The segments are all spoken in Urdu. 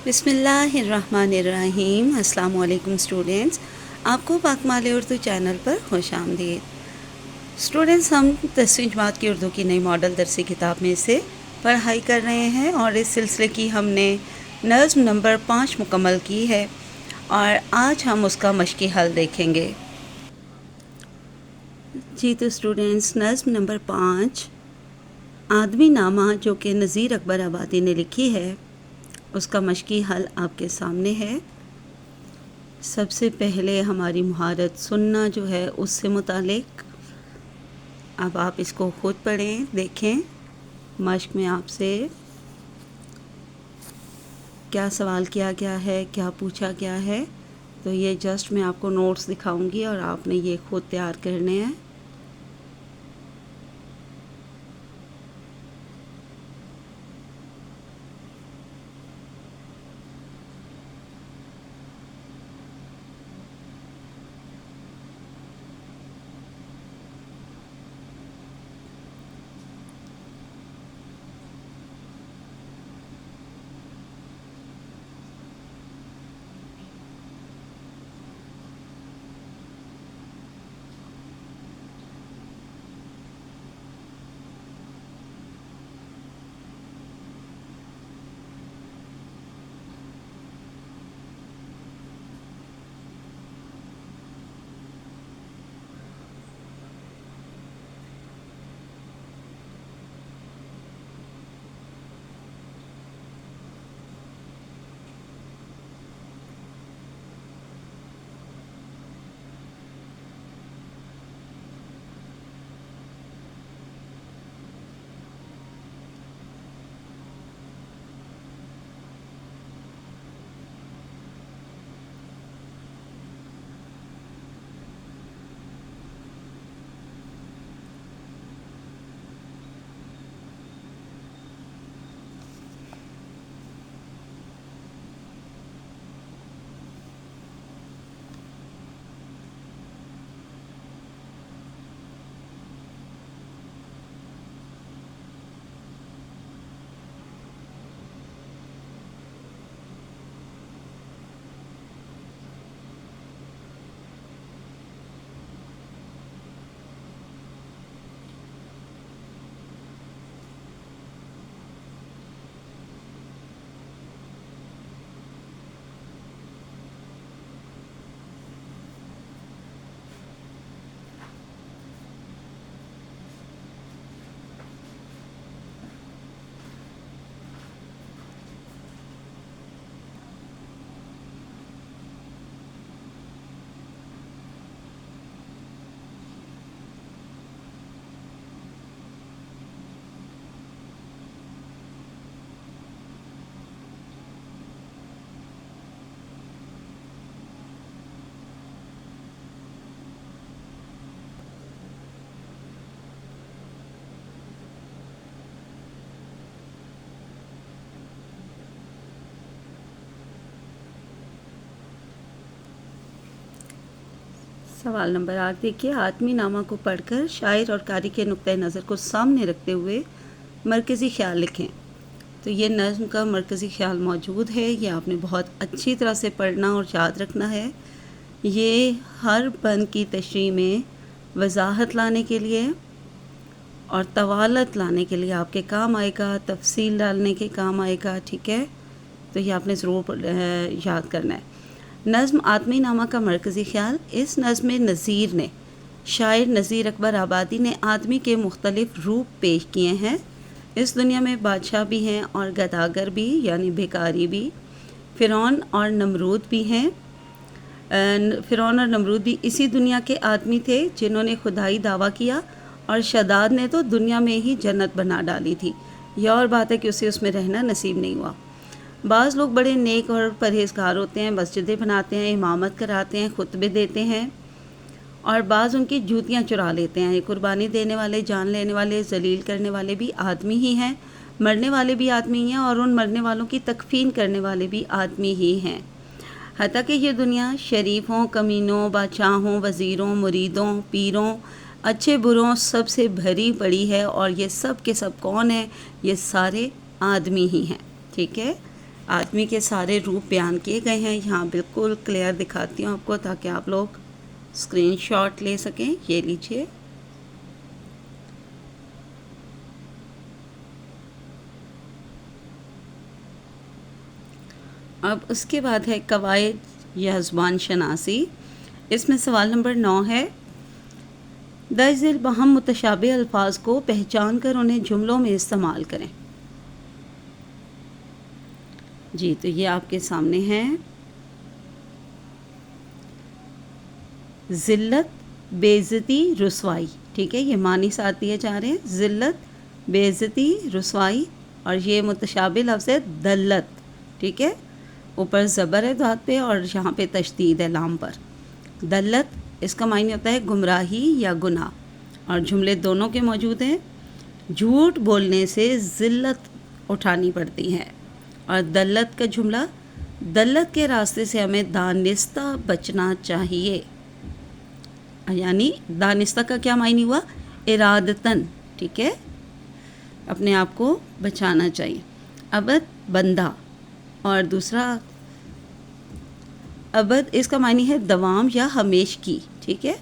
بسم اللہ الرحمن الرحیم۔ السلام علیکم اسٹوڈینٹس، آپ کو پاکمال اردو چینل پر خوش آمدید۔ اسٹوڈینٹس، ہم 10ویں جماعت کی اردو کی نئی ماڈل درسی کتاب میں سے پڑھائی کر رہے ہیں اور اس سلسلے کی ہم نے نظم نمبر 5 مکمل کی ہے اور آج ہم اس کا مشقی حل دیکھیں گے۔ جی تو اسٹوڈینٹس، نظم نمبر 5 آدمی نامہ جو کہ نذیر اکبر آبادی نے لکھی ہے، اس کا مشقی حل آپ کے سامنے ہے۔ سب سے پہلے ہماری مہارت سننا جو ہے اس سے متعلق، اب آپ اس کو خود پڑھیں، دیکھیں مشق میں آپ سے کیا سوال کیا گیا ہے، کیا پوچھا گیا ہے۔ تو یہ جسٹ میں آپ کو نوٹس دکھاؤں گی اور آپ نے یہ خود تیار کرنے ہیں۔ سوال نمبر 8 دیکھیے، آدمی نامہ کو پڑھ کر شاعر اور قاری کے نقطۂ نظر کو سامنے رکھتے ہوئے مرکزی خیال لکھیں۔ تو یہ نظم کا مرکزی خیال موجود ہے، یہ آپ نے بہت اچھی طرح سے پڑھنا اور یاد رکھنا ہے۔ یہ ہر بند کی تشریح میں وضاحت لانے کے لیے اور طوالت لانے کے لیے آپ کے کام آئے گا، تفصیل ڈالنے کے کام آئے گا، ٹھیک ہے؟ تو یہ آپ نے ضرور یاد کرنا ہے۔ نظم آدمی نامہ کا مرکزی خیال، اس نظم میں نذیر نے، شاعر نذیر اکبر آبادی نے آدمی کے مختلف روپ پیش کیے ہیں۔ اس دنیا میں بادشاہ بھی ہیں اور گداگر بھی یعنی بھکاری بھی، فرعون اور نمرود بھی ہیں۔ فرعون اور نمرود بھی اسی دنیا کے آدمی تھے جنہوں نے خدائی دعویٰ کیا، اور شداد نے تو دنیا میں ہی جنت بنا ڈالی تھی۔ یہ اور بات ہے کہ اسے اس میں رہنا نصیب نہیں ہوا۔ بعض لوگ بڑے نیک اور پرہیزگار ہوتے ہیں، مسجدیں بناتے ہیں، امامت کراتے ہیں، خطبے دیتے ہیں، اور بعض ان کی جوتیاں چرا لیتے ہیں۔ قربانی دینے والے، جان لینے والے، ذلیل کرنے والے بھی آدمی ہی ہیں، مرنے والے بھی آدمی ہی ہیں، اور ان مرنے والوں کی تکفین کرنے والے بھی آدمی ہی ہیں۔ حتیٰ کہ یہ دنیا شریفوں، کمینوں، بادشاہوں، وزیروں، مریدوں، پیروں، اچھے بروں سب سے بھری پڑی ہے، اور یہ سب کے سب کون ہیں؟ یہ سارے آدمی ہی ہیں، ٹھیک ہے؟ آدمی کے سارے روپ بیان کیے گئے ہیں. یہاں بالکل کلیئر دکھاتی ہوں آپ کو تاکہ آپ لوگ اسکرین شاٹ لے سکیں. یہ لیجئے. اب اس کے بعد ہے قواعد یا زبان شناسی. اس میں سوال نمبر 9 ہے، درج ذیل باہم متشابہ الفاظ کو پہچان کر انہیں جملوں میں استعمال کریں. جی تو یہ آپ کے سامنے ہے. ذلت، بے عزتی، رسوائی. ٹھیک ہے، یہ معنی ساتھ دیے جا رہے ہیں. ذلت، بے عزتی، رسوائی. اور یہ متشابہ لفظ ہے دلت. ٹھیک ہے، اوپر زبر ہے دھات پہ اور یہاں پہ تشدید ہے لام پر. دلت اس کا معنی ہوتا ہے گمراہی یا گناہ. اور جملے دونوں کے موجود ہیں. جھوٹ بولنے سے ذلت اٹھانی پڑتی ہے. اور دلت کا جملہ، دلت کے راستے سے ہمیں دانستہ بچنا چاہیے. یعنی دانستہ کا کیا معنی ہوا؟ ارادتاً. ٹھیک ہے، اپنے آپ کو بچانا چاہیے. ابد بندہ. اور دوسرا ابد اس کا معنی ہے دوام یا ہمیش کی. ٹھیک ہے،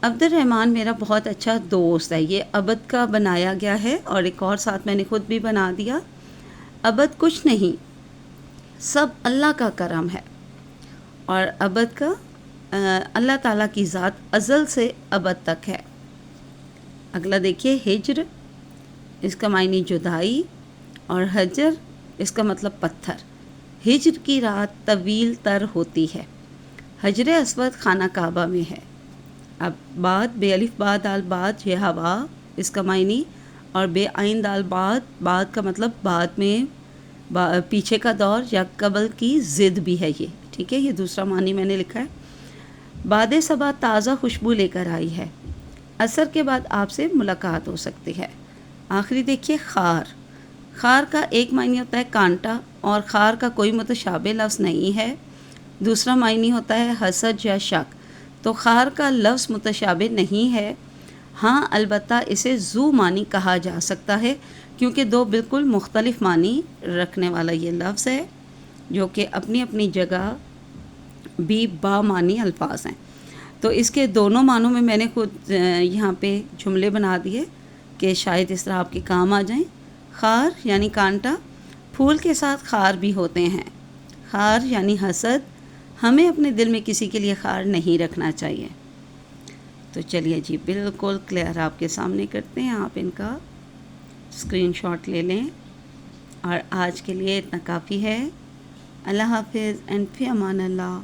عبد الرحمن میرا بہت اچھا دوست ہے. یہ ابد کا بنایا گیا ہے اور ایک اور ساتھ میں نے خود بھی بنا دیا. ابد کچھ نہیں، سب اللہ کا کرم ہے. اور ابد کا اللہ تعالیٰ کی ذات ازل سے ابد تک ہے. اگلا دیکھیے، ہجر اس کا معنی جدائی اور حجر اس کا مطلب پتھر. ہجر کی رات طویل تر ہوتی ہے. حجر اسود خانہ کعبہ میں ہے. اب بعد، بے الف با دال بعد، یہ ہوا اس کا معنی. اور بے عین دال بعد کا مطلب بعد میں، پیچھے کا دور یا قبل کی ضد بھی ہے یہ. ٹھیک ہے، یہ دوسرا معنی میں نے لکھا ہے. باد صبا تازہ خوشبو لے کر آئی ہے. عصر کے بعد آپ سے ملاقات ہو سکتی ہے. آخری دیکھیے، خار. خار کا ایک معنی ہوتا ہے کانٹا اور خار کا کوئی متشابہ لفظ نہیں ہے. دوسرا معنی ہوتا ہے حسد یا شک. تو خار کا لفظ متشابہ نہیں ہے. ہاں البتہ اسے ذو معنی کہا جا سکتا ہے کیونکہ دو بالکل مختلف معنی رکھنے والا یہ لفظ ہے جو کہ اپنی اپنی جگہ بھی با معنی الفاظ ہیں. تو اس کے دونوں معنوں میں نے خود یہاں پہ جملے بنا دیے کہ شاید اس طرح آپ کے کام آ جائیں. خار یعنی کانٹا. پھول کے ساتھ خار بھی ہوتے ہیں. خار یعنی حسد. ہمیں اپنے دل میں کسی کے لیے خار نہیں رکھنا چاہیے. تو چلیے جی، بالکل کلیئر آپ کے سامنے کرتے ہیں. آپ ان کا اسکرین شاٹ لے لیں. اور آج کے لیے اتنا کافی ہے. اللہ حافظ اینڈ فی امان اللہ.